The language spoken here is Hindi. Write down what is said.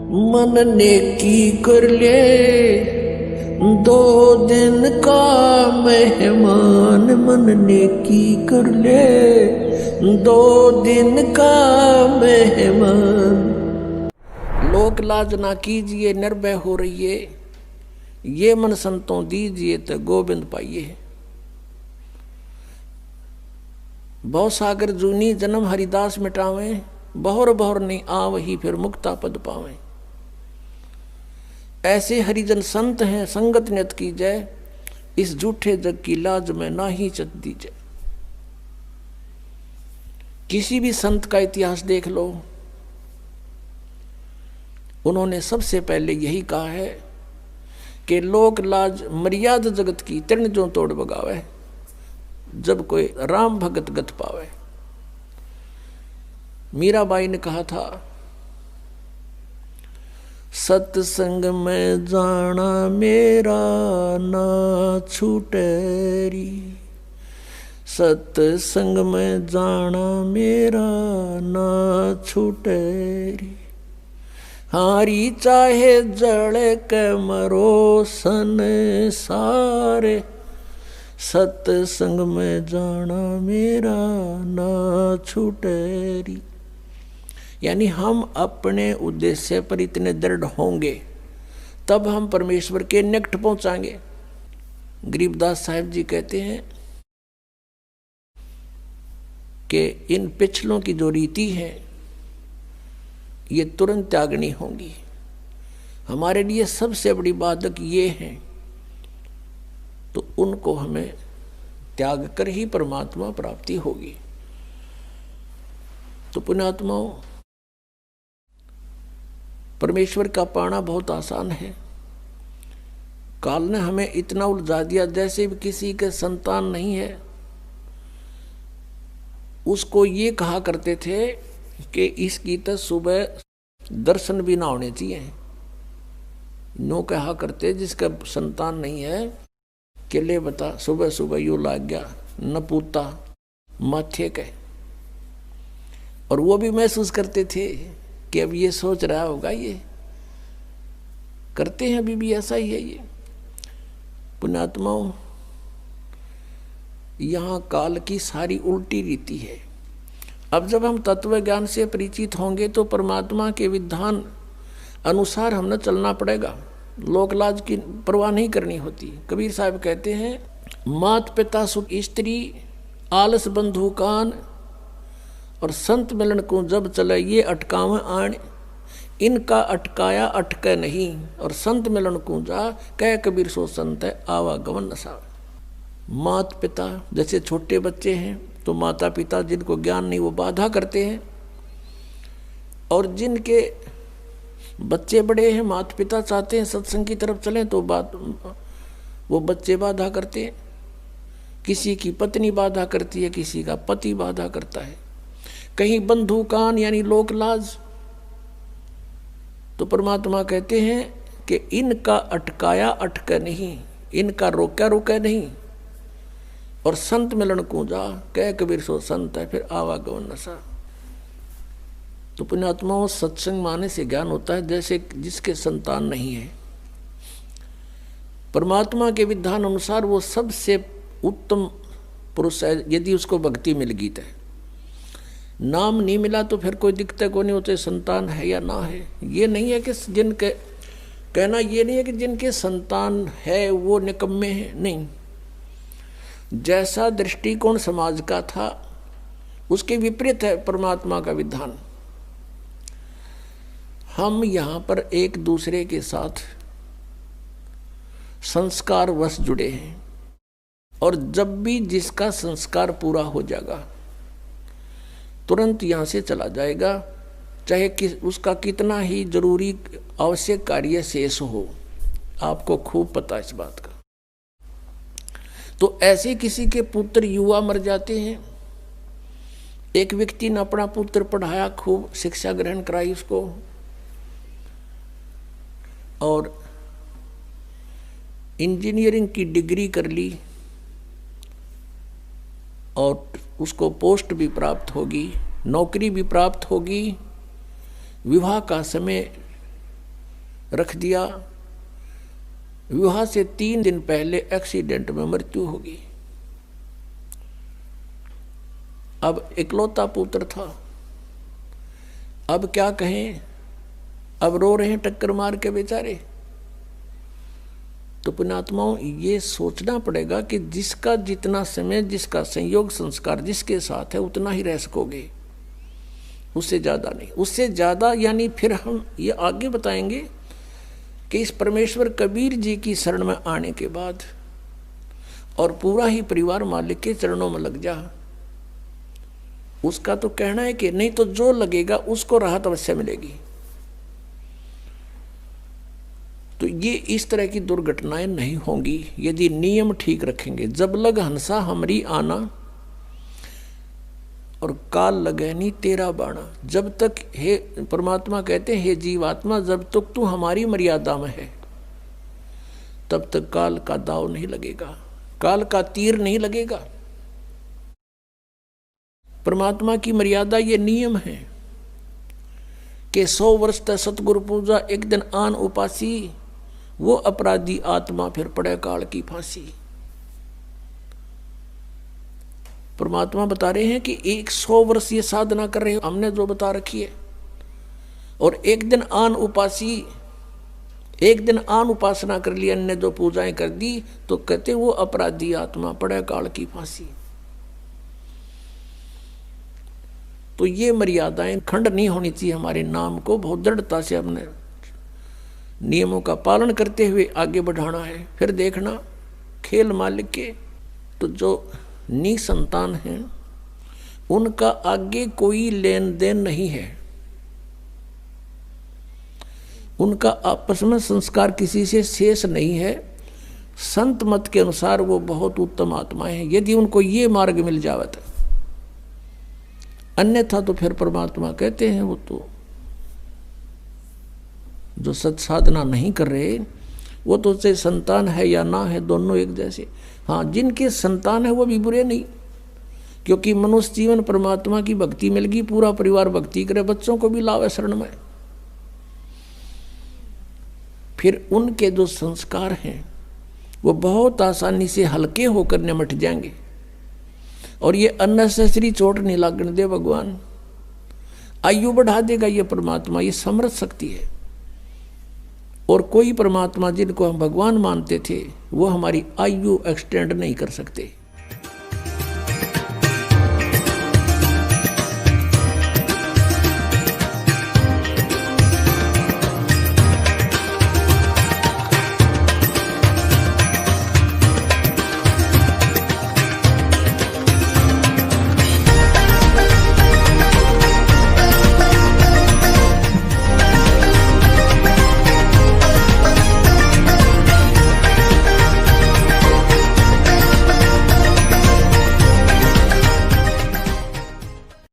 मन नेकी कर ले, 2 दिन का मेहमान। मन नेकी कर ले, 2 दिन का मेहमान। लोक लाज ना कीजिए, निर्भय हो रहिए, ये मन संतों दीजिए तो गोविंद पाइए। बहु सागर जूनी जन्म हरिदास मिटावे, बहुर बहुर नहीं आवही फिर मुक्ता पद पावे। ऐसे हरिजन संत हैं, संगत नियत की जाए, इस झूठे जग की लाज में ना ही चत दी जाए। किसी भी संत का इतिहास देख लो, उन्होंने सबसे पहले यही कहा है कि लोक लाज मर्यादा जगत की तृण जो तोड़ बगावे, जब कोई राम भगत गत पावे। मीराबाई ने कहा था, सत्संग में जाना मेरा ना छूटेरी, सत्संग में जाना मेरा ना छूटेरी। हारी चाहे जड़ के मरो संसारे, सत्संग में जाना मेरा ना छूटेरी। यानी हम अपने उद्देश्य पर इतने दृढ़ होंगे तब हम परमेश्वर के निकट पहुंचाएंगे। गरीबदास साहिब जी कहते हैं कि इन पिछलों की जो रीति है ये तुरंत त्यागनी होंगी। हमारे लिए सबसे बड़ी बाधक ये है, तो उनको हमें त्याग कर ही परमात्मा प्राप्ति होगी। तो पुण्यात्माओं, परमेश्वर का पाना बहुत आसान है। काल ने हमें इतना उलझा दिया, जैसे भी किसी के संतान नहीं है उसको ये कहा करते थे कि इसकी तो सुबह दर्शन भी ना होने चाहिए। नो कहा करते जिसका संतान नहीं है कि ले बता सुबह सुबह यूं लाग गया न पूता माथे के। और वो भी महसूस करते थे कि अब ये सोच रहा होगा, ये करते हैं अभी भी ऐसा ही है। ये पुण्यात्माओं, यहाँ काल की सारी उल्टी रीति है। अब जब हम तत्व ज्ञान से परिचित होंगे तो परमात्मा के विधान अनुसार हमने चलना पड़ेगा। लोकलाज की परवाह नहीं करनी होती। कबीर साहब कहते हैं, मात पिता सुख स्त्री आलस बंधु कान, और संत मिलन को जब चले ये अटकाव आण। इनका अटकाया अटके नहीं, और संत मिलन को जा कह कबीर सो संत है आवागमन नसा। मात पिता जैसे छोटे बच्चे हैं तो माता पिता जिनको ज्ञान नहीं वो बाधा करते हैं, और जिनके बच्चे बड़े हैं माता पिता चाहते हैं सत्संग की तरफ चलें तो वो बच्चे बाधा करते हैं। किसी की पत्नी बाधा करती है, किसी का पति बाधा करता है, कहीं बंधु कान यानी लोक लाज। तो परमात्मा कहते हैं कि इनका अटकाया अटके नहीं, इनका रोका रोका नहीं, और संत मिलन को जा कह कबीर सो संत है फिर आवागमन नशा। तो पुण्यात्माओं, सत्संग माने से ज्ञान होता है जैसे जिसके संतान नहीं है। परमात्मा के विधान अनुसार वो सबसे उत्तम पुरुष है यदि उसको भक्ति मिल गई तो। नाम नहीं मिला तो फिर कोई दिक्कत को नहीं होते संतान है या ना है। ये नहीं है कि जिनके कहना ये नहीं है कि जिनके संतान है वो निकम्मे हैं, नहीं। जैसा दृष्टिकोण समाज का था उसके विपरीत है परमात्मा का विधान। हम यहाँ पर एक दूसरे के साथ संस्कार वश जुड़े हैं, और जब भी जिसका संस्कार पूरा हो जाएगा तुरंत यहाँ से चला जाएगा, चाहे उसका कितना ही जरूरी आवश्यक कार्य शेष हो। आपको खूब पता इस बात का। तो ऐसे किसी के पुत्र युवा मर जाते हैं। एक व्यक्ति ने अपना पुत्र पढ़ाया, खूब शिक्षा ग्रहण कराई उसको, और इंजीनियरिंग की डिग्री कर ली, और उसको पोस्ट भी प्राप्त होगी, नौकरी भी प्राप्त होगी। विवाह का समय रख दिया, विवाह से 3 दिन पहले एक्सीडेंट में मृत्यु होगी। अब इकलौता पुत्र था, अब क्या कहें, अब रो रहे हैं टक्कर मार के बेचारे। तो पुण्यात्माओं, ये सोचना पड़ेगा कि जिसका जितना समय, जिसका संयोग संस्कार जिसके साथ है उतना ही रह सकोगे, उससे ज्यादा नहीं। उससे ज्यादा यानी फिर हम ये आगे बताएंगे कि इस परमेश्वर कबीर जी की शरण में आने के बाद और पूरा ही परिवार मालिक के चरणों में लग जा, उसका तो कहना है कि नहीं तो जो लगेगा उसको राहत अवश्य मिलेगी। तो ये इस तरह की दुर्घटनाएं नहीं होंगी यदि नियम ठीक रखेंगे। जब लग हंसा हमरी आना और काल लगे नहीं तेरा बाणा। जब तक, हे परमात्मा कहते हैं, हे जीवात्मा, जब तक तू हमारी मर्यादा में है तब तक काल का दाव नहीं लगेगा, काल का तीर नहीं लगेगा। परमात्मा की मर्यादा ये नियम है कि 100 वर्ष तक सतगुरु पूजा, एक दिन आन उपासी, वो अपराधी आत्मा फिर पड़े काल की फांसी। परमात्मा बता रहे हैं कि 100 वर्ष ये साधना कर रहे हो, हमने जो बता रखी है, और एक दिन आन उपासी, एक दिन आन उपासना कर लिया, ने जो पूजाएं कर दी, तो कहते वो अपराधी आत्मा पड़े काल की फांसी। तो ये मर्यादाएं खंड नहीं होनी चाहिए। हमारे नाम को बहुत दृढ़ता से हमने नियमों का पालन करते हुए आगे बढ़ाना है। फिर देखना खेल मालिक के, तो जो निसंतान हैं उनका आगे कोई लेन देन नहीं है, उनका आपस में संस्कार किसी से शेष नहीं है। संत मत के अनुसार वो बहुत उत्तम आत्माएं हैं, यदि उनको ये मार्ग मिल जावे तो। अन्यथा तो फिर परमात्मा कहते हैं वो तो जो सत साधना नहीं कर रहे, वो तो से संतान है या ना है, दोनों एक जैसे। हाँ, जिनके संतान है वो भी बुरे नहीं, क्योंकि मनुष्य जीवन परमात्मा की भक्ति मिल गई, पूरा परिवार भक्ति करे, बच्चों को भी लावे शरण में। फिर उनके जो संस्कार हैं वो बहुत आसानी से हल्के होकर निमट जाएंगे, और ये अननेसेसरी चोट नहीं लगने दे भगवान। आयु बढ़ा देगा ये परमात्मा, ये समर्थ शक्ति है। और कोई परमात्मा जिनको हम भगवान मानते थे वो हमारी आयु एक्सटेंड नहीं कर सकते।